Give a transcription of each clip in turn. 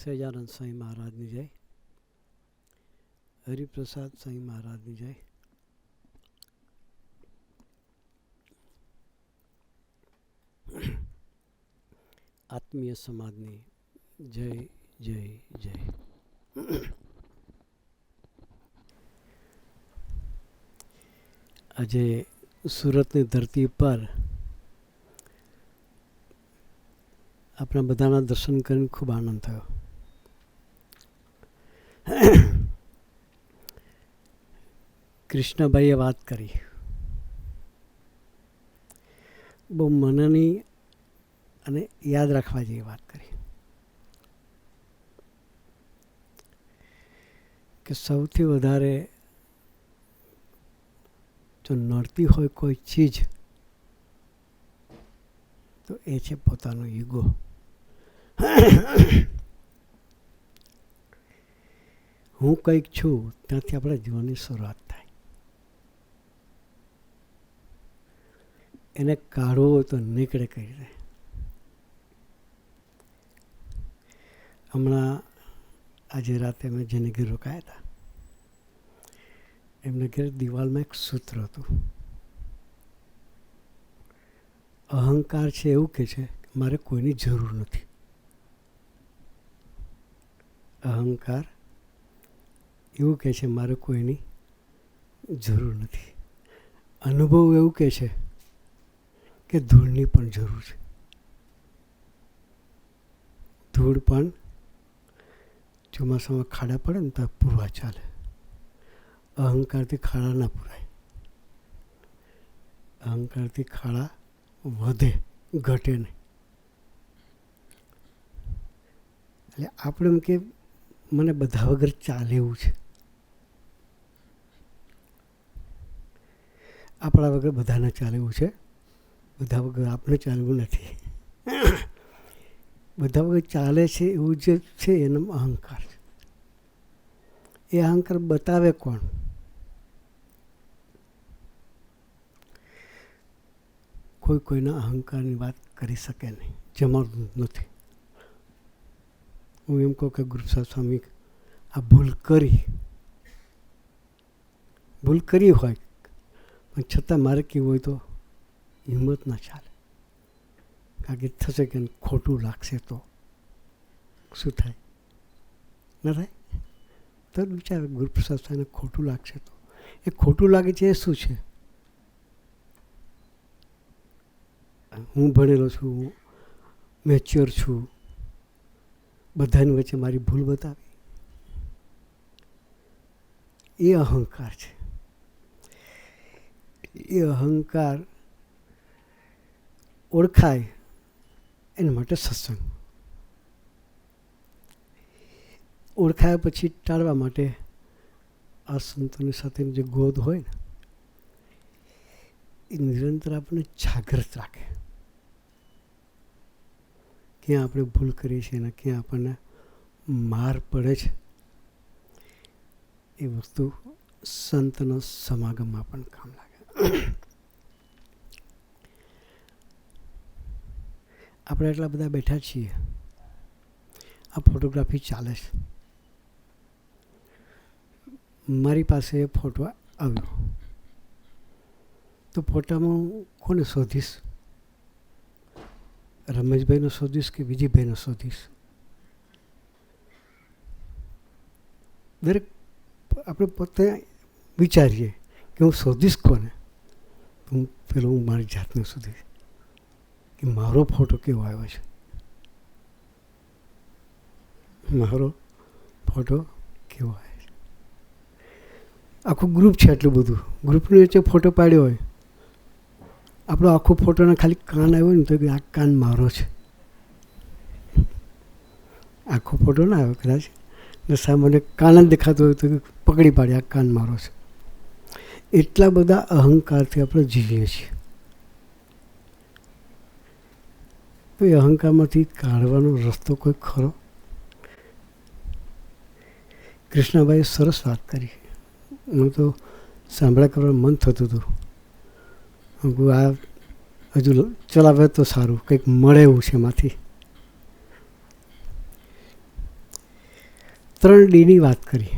સહજાનંદ સ્વામી મહારાજની જય, હરિપ્રસાદ સ્વામી મહારાજની જય. આત્મીય સમાજની જય જય જય. આજે સુરતની ધરતી પર આપણા બધાના દર્શન કરીને ખૂબ આનંદ થયો. કૃષ્ણભાઈએ વાત કરી, બહુ મનની અને યાદ રાખવા જેવી વાત કરી કે સૌથી વધારે જો નડતી હોય કોઈ ચીજ તો એ છે પોતાનો ઈગો. હું કંઈક છું ત્યાંથી આપણા જીવનની શરૂઆત થાય. એને કાઢવો હોય તો નીકળે કઈ રીતે. હમણાં આજે રાતે અમે જેને ઘેર રોકાયા હતા એમને ઘેર દિવાલમાં એક સૂત્ર હતું. અહંકાર છે એવું કહે છે કે મારે કોઈની જરૂર નથી. અહંકાર એવું કહે છે મારે કોઈની જરૂર નથી. અનુભવ એવું કહે છે કે ધૂળની પણ જરૂર છે. ધૂળ પણ ચોમાસામાં ખાડા પડે ને તો પૂરવા ચાલે. અહંકારથી ખાડા ના પૂરાય. અહંકારથી ખાડા વધે, ઘટે નહીં. એટલે આપણે એમ કે મને બધા વગર ચાલે એવું છે. આપણા વગર બધાને ચાલે એવું છે, બધા વગર આપણે ચાલવું નથી. બધા વગર ચાલે છે એવું જે છે એનો અહંકાર છે. એ અહંકાર બતાવે કોણ? કોઈ કોઈના અહંકારની વાત કરી શકે નહીં, જમાડતું નથી. હું એમ કહું કે ગુરુપ્રસાદ સ્વામી આ ભૂલ કરી હોય પણ છતાં મારે કેવું હોય તો હિંમત ના ચાલે. કારણ કે થશે કે ખોટું લાગશે તો શું થાય? ના થાય તો વિચાર, ગુરુપ્રસાદ સ્વામીને ખોટું લાગશે તો એ ખોટું લાગે છે એ શું છે? હું ભણેલો છું, મેચ્યોર છું, બધાની વચ્ચે મારી ભૂલ બતાવી, એ અહંકાર છે. એ અહંકાર ઓળખાય એના માટે સત્સંગ. ઓળખાયા પછી ટાળવા માટે આ સંતોની સાથેની જે ગોદ હોય ને એ નિરંતર આપણને જાગૃત રાખે. ક્યાં આપણે ભૂલ કરીએ છીએ અને ક્યાં આપણને માર પડે છે એ વસ્તુ સંતનો સમાગમમાં પણ કામ લાગે. આપણે એટલા બધા બેઠા છીએ, આ ફોટોગ્રાફી ચાલે છે. મારી પાસે ફોટો આવ્યો તો ફોટામાં હું કોને શોધીશ? રમેશભાઈનો શોધીશ કે વિજયભાઈનો શોધીશ? દરેક આપણે પોતે વિચારીએ કે હું શોધીશ કોને? હું મારી જાતને શોધીશ કે મારો ફોટો કેવો આવ્યો છે. મારો ફોટો કેવો આવ્યો છે. આખું ગ્રુપ છે, આટલું બધું ગ્રુપની વચ્ચે ફોટો પાડ્યો હોય, આપણો આખો ફોટોના ખાલી કાન આવ્યો ને તો આ કાન મારો છે. આખો ફોટો ના આવ્યો કદાચ ને સામાન્ય કાન જ દેખાતો હોય તો પકડી પાડે આ કાન મારો છે. એટલા બધા અહંકારથી આપણે જીવીએ છીએ. તો એ અહંકારમાંથી કાઢવાનો રસ્તો કોઈ ખરો? કૃષ્ણભાઈએ સરસ વાત કરી. હું તો સાંભળ્યા કરવાનું મન થતું હતું. આ હજુ ચલાવે તો સારું, કંઈક મળે એવું છે એમાંથી. 3Dની વાત કરી.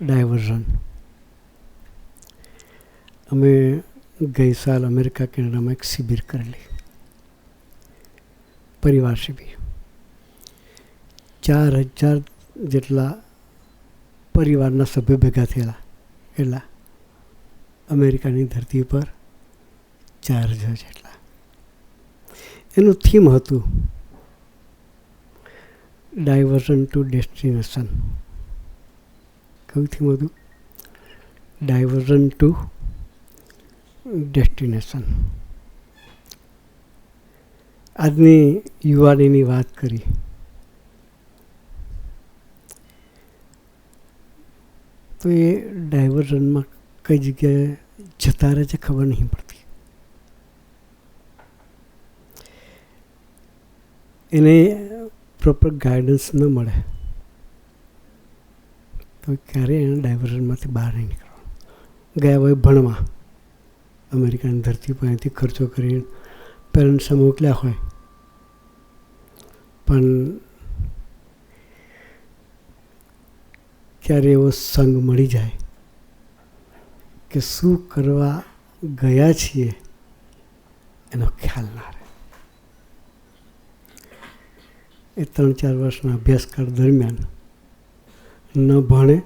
ડાયવર્ઝન. અમે ગઈ સાલ અમેરિકા કેનેડામાં એક શિબિર કરેલી, પરિવાર શિબિર. 4000 જેટલા પરિવારના સભ્યો ભેગા થયેલા. એટલા અમેરિકાની ધરતી પર 4000 જેટલા. એનું થીમ હતું ડાયવર્ઝન ટુ ડેસ્ટિનેશન. કયું થીમ હતું? Diversion to destination. આજની યુવાનીની વાત કરી. તો એ ડાયવર્ઝનમાં કઈ જગ્યાએ જતા રહે છે ખબર નહીં પડતી. એને પ્રોપર ગાઈડન્સ ન મળે તો ક્યારેય એને ડાયવર્ઝનમાંથી બહાર નહીં નીકળવાનું. ગયા હોય ભણવા, અમેરિકાની ધરતી પર અહીંથી ખર્ચો કરીને પેરેન્ટ્સે મોકલ્યા હોય, પણ ક્યારે એવો સંગ મળી જાય કે શું કરવા ગયા છીએ એનો ખ્યાલ ના રહે. એ 3-4 વર્ષના અભ્યાસકાળ દરમિયાન ન ભણે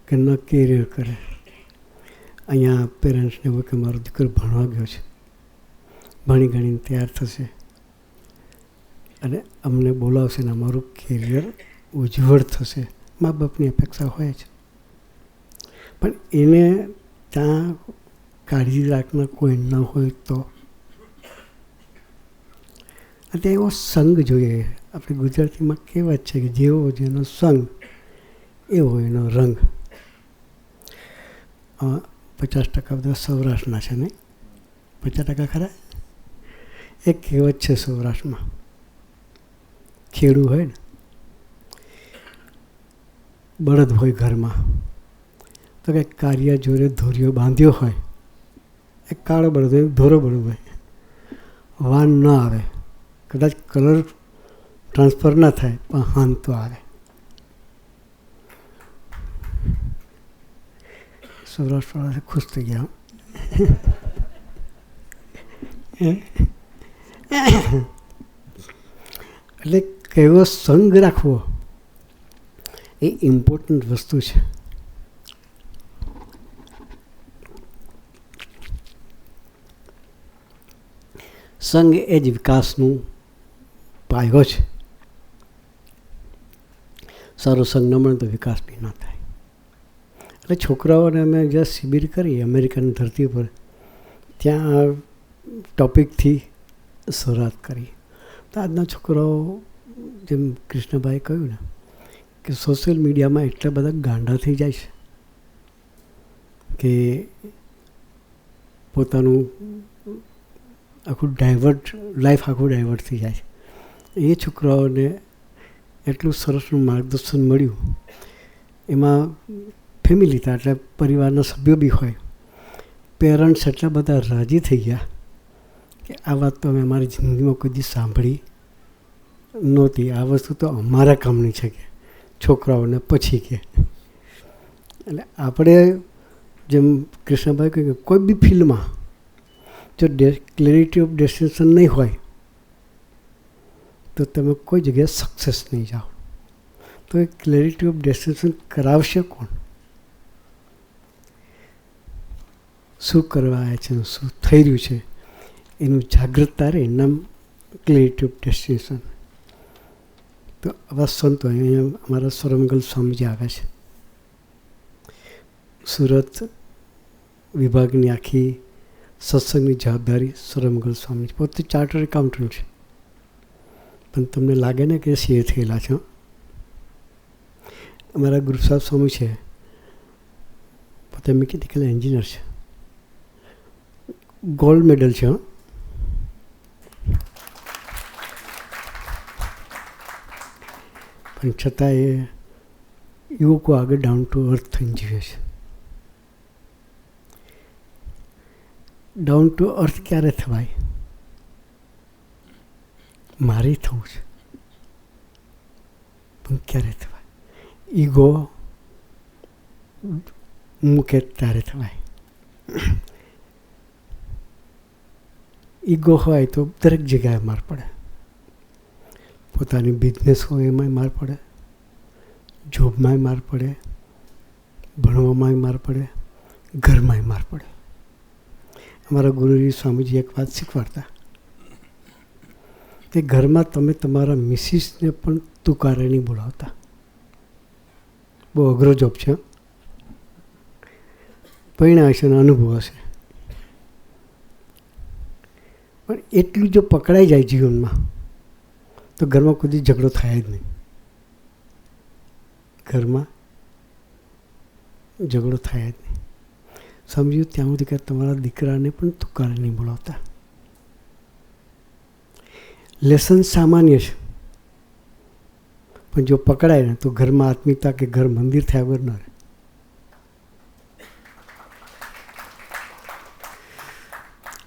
કે ન કેરિયર કરે. અહીંયા પેરેન્ટ્સને હોય કે મારો દીકરો ભણવા ગયો છે, ભણી ગણીને તૈયાર થશે અને અમને બોલાવશે ને અમારું કેરિયર ઉજ્જવળ થશે. મા બાપની અપેક્ષા હોય છે, પણ એને ત્યાં કાળજી રાખનાર કોઈ ન હોય તો. ત્યાં એવો સંગ જોઈએ. આપણે ગુજરાતીમાં કહેવત છે કે જેવો જેનો સંગ એવો એનો રંગ. 50% બધા સૌરાષ્ટ્રના છે નહીં, 50% ખરા. એક કહેવત છે સૌરાષ્ટ્રમાં, ખેડૂ હોય ને, બળદ હોય ઘરમાં, તો કે કાર્ય જોડે ધોરિયો બાંધ્યો હોય. એક કાળો બળદ હોય, ધોરો બળદ હોય, વાન ન આવે, કદાચ કલર ટ્રાન્સફર ના થાય પણ હાન તો આવે. સૌરાષ્ટ્રવાળા ખુશ થઈ ગયા. એટલે કેવો સંગ રાખવો એ ઇમ્પોર્ટન્ટ વસ્તુ છે. સંગ એ જ વિકાસનું પાયો છે. સારો સંગ ન મળે તો વિકાસ બી ના થાય. એટલે છોકરાઓને અમે જ્યાં શિબિર કરી અમેરિકાની ધરતી પર, ત્યાં આ ટૉપિકથી શરૂઆત કરી. તો આજના છોકરાઓ, જેમ કૃષ્ણભાઈ કહ્યું ને, કે સોશિયલ મીડિયામાં એટલા બધા ગાંડા થઈ જાય છે કે પોતાનું આખું લાઈફ આખું ડાયવર્ટ થઈ જાય છે. એ છોકરાઓને એટલું સરસનું માર્ગદર્શન મળ્યું. એમાં ફેમિલી હતા એટલે પરિવારના સભ્યો બી હોય. પેરેન્ટ્સ એટલા બધા રાજી થઈ ગયા કે આ વાત તો અમે અમારી જિંદગીમાં કોઈ દી સાંભળી નહોતી. આ વસ્તુ તો અમારા કામની છે કે છોકરાઓને પછી કે. એટલે આપણે જેમ કૃષ્ણભાઈ કહ્યું કે કોઈ બી ફિલ્ડમાં જો ક્લેરિટી ઓફ ડેસ્ટિનેશન નહીં હોય તો તમે કોઈ જગ્યાએ સક્સેસ નહીં જાઓ. તો એ ક્લેરિટી ઓફ ડેસ્ટિનેશન કરાવશે કોણ? શું કરવા આવ્યા છે, શું થઈ રહ્યું છે એનું જાગૃતતા રહે, નામ ક્લેરિટી ઓફ ડેસ્ટિનેશન. તો આવા સંતો અહીંયા અમારા સૌરમંગલ સ્વામીજી આવે છે. સુરત વિભાગની આખી સત્સંગની જવાબદારી સૌરમંગલ સ્વામીજી. પોતે ચાર્ટર્ડ એકાઉન્ટન્ટ છે, પણ તમને લાગે ને કે સીએ થયેલા છે. અમારા ગુરુસાહેબ સ્વામી છે, પોતે મિકેનિકલ એન્જિનિયર છે, ગોલ્ડ મેડલ છે. પણ છતાં એ યુવકો આગળ ડાઉન ટુ અર્થ થઈને જીવે છે. ડાઉન ટુ અર્થ ક્યારે થવાય? મારે થવું છે. એમ ક્યારે થવાય? ઈગો મૂકે ત્યારે થવાય. ઈગો હોય તો દરેક જગ્યાએ માર પડે. પોતાની બિઝનેસ હોય એમાંય માર પડે, જોબમાંય માર પડે, ભણવામાંય માર પડે, ઘરમાંય માર પડે. અમારા ગુરુજી સ્વામીજી એક વાત શીખવાડતા કે ઘરમાં તમે તમારા મિસિસને પણ તુકારે નહીં બોલાવતા. બહુ અઘરો જોબ છે. પરિણામ હશે અને અનુભવ હશે, પણ એટલું જો પકડાઈ જાય જીવનમાં તો ઘરમાં કોઈ ઝઘડો થાય જ નહીં. ઘરમાં ઝઘડો થાય જ નહીં. સમજ્યું ત્યાં સુધી કે તમારા દીકરાને પણ તુકારે નહીં બોલાવતા. લેસન સામાન્ય છે, પણ જો પકડાય ને તો ઘરમાં આત્મીયતા કે ઘર મંદિર થયા વગર ન રહે.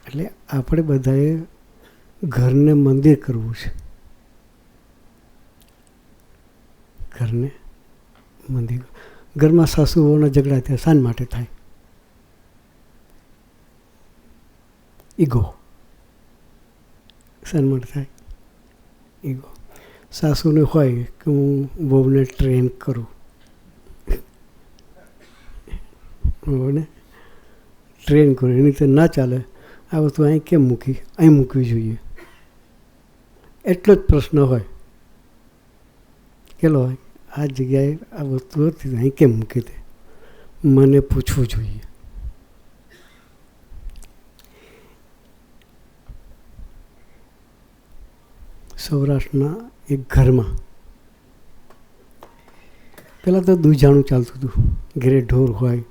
એટલે આપણે બધાએ ઘરને મંદિર કરવું છે. ઘરને મંદિર. ઘરમાં સાસુ વહુના ઝઘડા થાય શાન માટે થાય? ઈગો. શાન માટે થાય? ઈગો. સાસુને હોય કે હું વહુને ટ્રેન કરું, વહુને ટ્રેન કરું, એની રીતે ના ચાલે, આ વસ્તુ અહીં કેમ મૂકી, અહીં મૂકવી જોઈએ, એટલો જ પ્રશ્ન હોય. કેટલો હોય? આ જગ્યાએ આ વસ્તુ હતી અહીં કેમ મૂકી તે મને પૂછવું જોઈએ. સૌરાષ્ટ્રના એક ઘરમાં પહેલાં તો દૂધાણું ચાલતું હતું. ઘરે ઢોર હોય,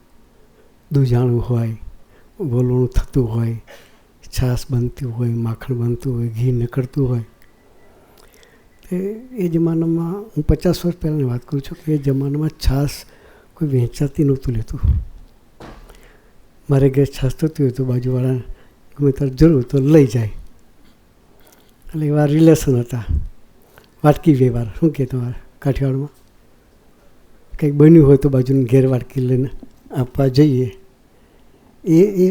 દૂધાણું હોય, વલોણું થતું હોય, છાશ બનતી હોય, માખણ બનતું હોય, ઘી નીકળતું હોય. એ જમાનામાં હું 50 વર્ષ પહેલાંની વાત કરું છું કે એ જમાનામાં છાશ કોઈ વેચાતી નહોતું લેતું. મારે ઘેર છાશ થતી હોય તો બાજુવાળાને ગમે ત્યારે જરૂર તો લઈ જાય. એટલે એવા રિલેશન હતા. વાટકી વ્યવહાર શું કહે તમારે કાઠિયાવાડમાં? કંઈક બન્યું હોય તો બાજુની ઘેર વાટકી લઈને આપવા જઈએ. એ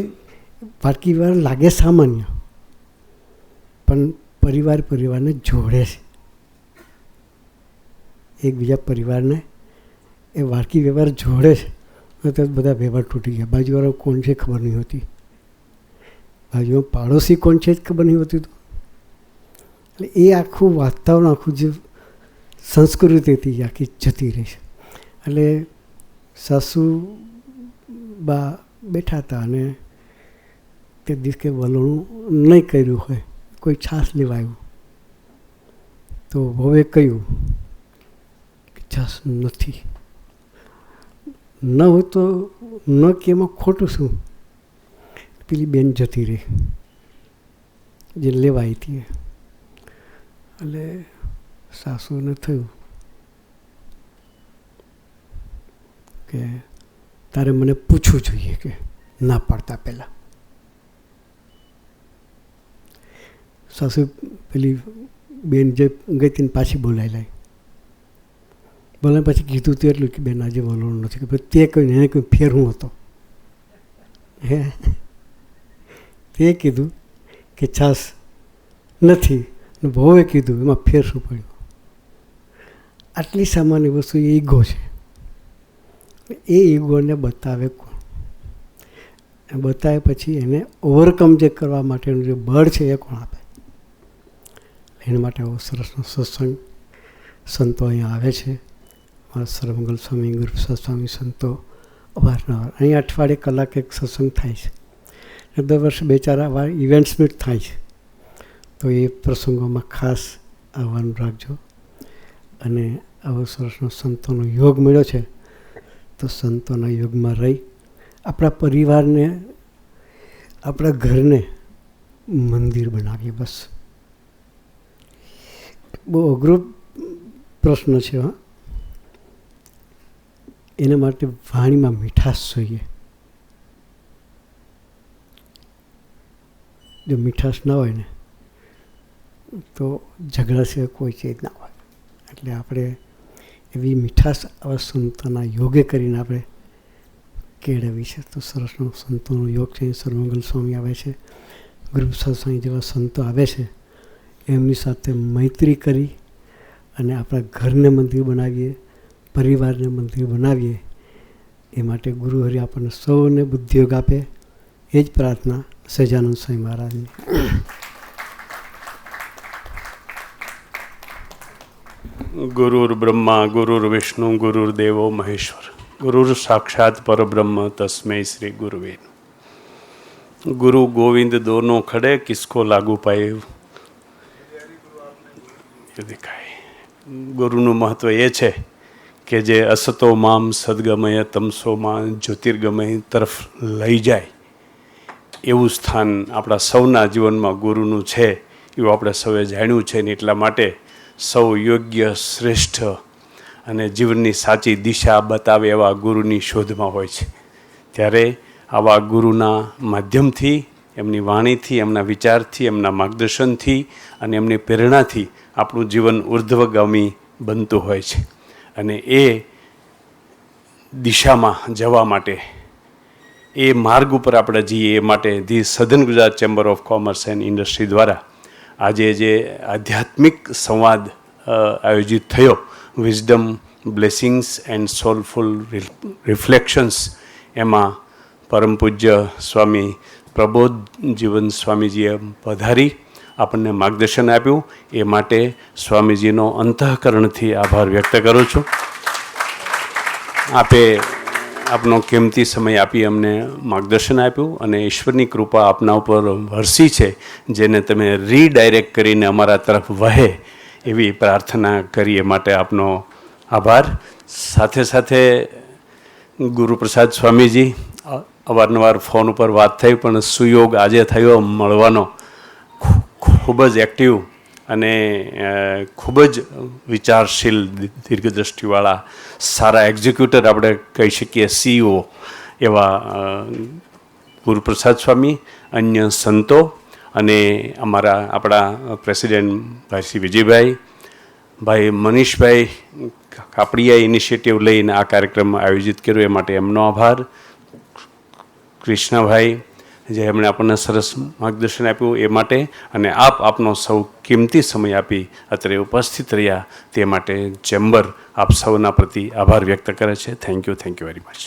વાટકી વ્યવહાર લાગે સામાન્ય, પણ પરિવારને જોડે છે. એકબીજા પરિવારને એ વાટકી વ્યવહાર જોડે છે. તો બધા વ્યવહાર તૂટી ગયા. બાજુવાળો કોણ છે ખબર નહીં હોતી, બાજુમાં પાડોશી કોણ છે જ ખબર નહીં હોતી. એટલે એ આખું વાતાવરણ, આખું જે સંસ્કૃતિ હતી આખી જતી રહી છે. એટલે સાસુ બા બેઠા હતા અને તે દિવસ કે વલોણું નહીં કર્યું હોય, કોઈ છાશ લેવા આવ્યું તો વહુએ કહ્યું કે છાશ નથી. ન હોય તો ન કે એમાં ખોટું શું? પેલી બેન જતી રહી જે લેવાઈ હતી. એટલે સાસુને થયું કે તારે મને પૂછવું જોઈએ કે ના પાડતા પહેલાં. સાસુ પેલી બેન જે ગઈ હતી ને પાછી બોલાવી લાવી. બોલાવી પછી કીધું તો એટલું કે બેન આજે વલોણું નથી. કે ભાઈ તે કહ્યું એને કોઈ ફેર હું હતો? હે તે કીધું કે છાશ નથી, વહુએ કીધું એમાં ફેર શું પડ્યું? આટલી સામાન્ય વસ્તુ એ ઈગો છે. એ ઈગોને બતાવે કોણ? બતાવે પછી એને ઓવરકમ જે કરવા માટેનું જે બળ છે એ કોણ આપે? એના માટે આવો સરસનો સત્સંગ સંતો અહીંયા આવે છે. મારા સર્વમંગલ સ્વામી, ગુરુપ્રસાદ સ્વામી સંતો અવારનવાર અહીંયા અઠવાડિયે કલાક એક સત્સંગ થાય છે. દર વર્ષે 2-4 વાર ઇવેન્ટ્સ મીટ થાય છે. તો એ પ્રસંગોમાં ખાસ આવવાનું રાખજો. અને આવો સરસનો સંતોનો યોગ મળ્યો છે તો સંતોના યોગમાં રહી આપણા પરિવારને, આપણા ઘરને મંદિર બનાવીએ. બસ બહુ અઘરો પ્રશ્ન છે. હા, એના માટે વાણીમાં મીઠાશ જોઈએ. જો મીઠાશ ના હોય ને તો ઝઘડા સિવાય કોઈ ચીજ ના હોય. એટલે આપણે એવી મીઠાશ આવા સંતોના યોગે કરીને આપણે કેળવી છે. તો સરસનો સંતોનો યોગ છે. સર્વમંગલ સ્વામી આવે છે, ગુરુપ્રસાદ સ્વામી જેવા સંતો આવે છે, એમની સાથે મૈત્રી કરી અને આપણા ઘરને મંદિર બનાવીએ, પરિવારને મંદિર બનાવીએ. એ માટે ગુરુહરિ આપણને સૌને બુદ્ધિયોગ આપે, એ જ પ્રાર્થના સહજાનંદ સ્વામી મહારાજની. ગુરુર બ્રહ્મા ગુરુર વિષ્ણુ ગુરુર્દેવો મહેશ્વર ગુરુર સાક્ષાત પરબ્રહ્મ તસ્મૈ શ્રી ગુરુવે. ગુરુ ગોવિંદ દોનો ખડે કિસકો લાગુ પાએ દેખાય. ગુરુનું મહત્વ એ છે કે જે અસતો મામ સદગમય તમસો માં જ્યોતિર્ગમય તરફ લઈ જાય એવું સ્થાન આપણા સૌના જીવનમાં ગુરુનું છે, એવું આપણે સૌએ જાણ્યું છે. ને એટલા માટે સૌ યોગ્ય, શ્રેષ્ઠ અને જીવનની સાચી દિશા બતાવે એવા ગુરુની શોધમાં હોય છે. ત્યારે આવા ગુરુના માધ્યમથી, એમની વાણીથી, એમના વિચારથી, એમના માર્ગદર્શનથી અને એમની પ્રેરણાથી આપણું જીવન ઉર્ધ્વગામી બનતું હોય છે. અને એ દિશામાં જવા માટે, એ માર્ગ ઉપર આપણે જઈએ એ માટે ધી સધન Gujarat chamber of commerce and industry દ્વારા આજે જે આધ્યાત્મિક સંવાદ આયોજિત થયો, વિઝડમ, બ્લેસિંગ્સ એન્ડ સોલફુલ રિફ્લેક્શન્સ, એમાં પરમ પૂજ્ય સ્વામી પ્રબોધ જીવન સ્વામીજીએ પધારી આપણને માર્ગદર્શન આપ્યું. એ માટે સ્વામીજીનો અંતઃકરણથી આભાર વ્યક્ત કરું છું. આપે આપનો કિંમતી સમય આપી અમને માર્ગદર્શન આપ્યું અને ઈશ્વરની કૃપા આપના ઉપર વરસી છે, જેને તમે રીડાયરેક્ટ કરીને અમારા તરફ વહે એવી પ્રાર્થના કરીએ. માટે આપનો આભાર. સાથે સાથે ગુરુપ્રસાદ સ્વામીજી, અવારનવાર ફોન ઉપર વાત થઈ, પણ સુયોગ આજે થયો મળવાનો. ખૂબ જ એક્ટિવ અને ખૂબ જ વિચારશીલ, દીર્ઘદ્રષ્ટિવાળા, સારા એક્ઝિક્યુટર આપણે કહી શકીએ, CEO એવા ગુરુપ્રસાદ સ્વામી, અન્ય સંતો અને આપણા પ્રેસિડેન્ટ ભાઈ શ્રી વિજયભાઈ, ભાઈ મનીષભાઈ કાપડિયા ઇનિશિયેટિવ લઈને આ કાર્યક્રમ આયોજિત કર્યો, એ માટે એમનો આભાર. કૃષ્ણભાઈ, જે એમણે આપણને સરસ માર્ગદર્શન આપ્યું એ માટે, અને આપનો સૌ કિંમતી સમય આપી અત્રે ઉપસ્થિત રહ્યા તે માટે ચેમ્બર આપ સૌના પ્રતિ આભાર વ્યક્ત કરે છે. Thank you very much.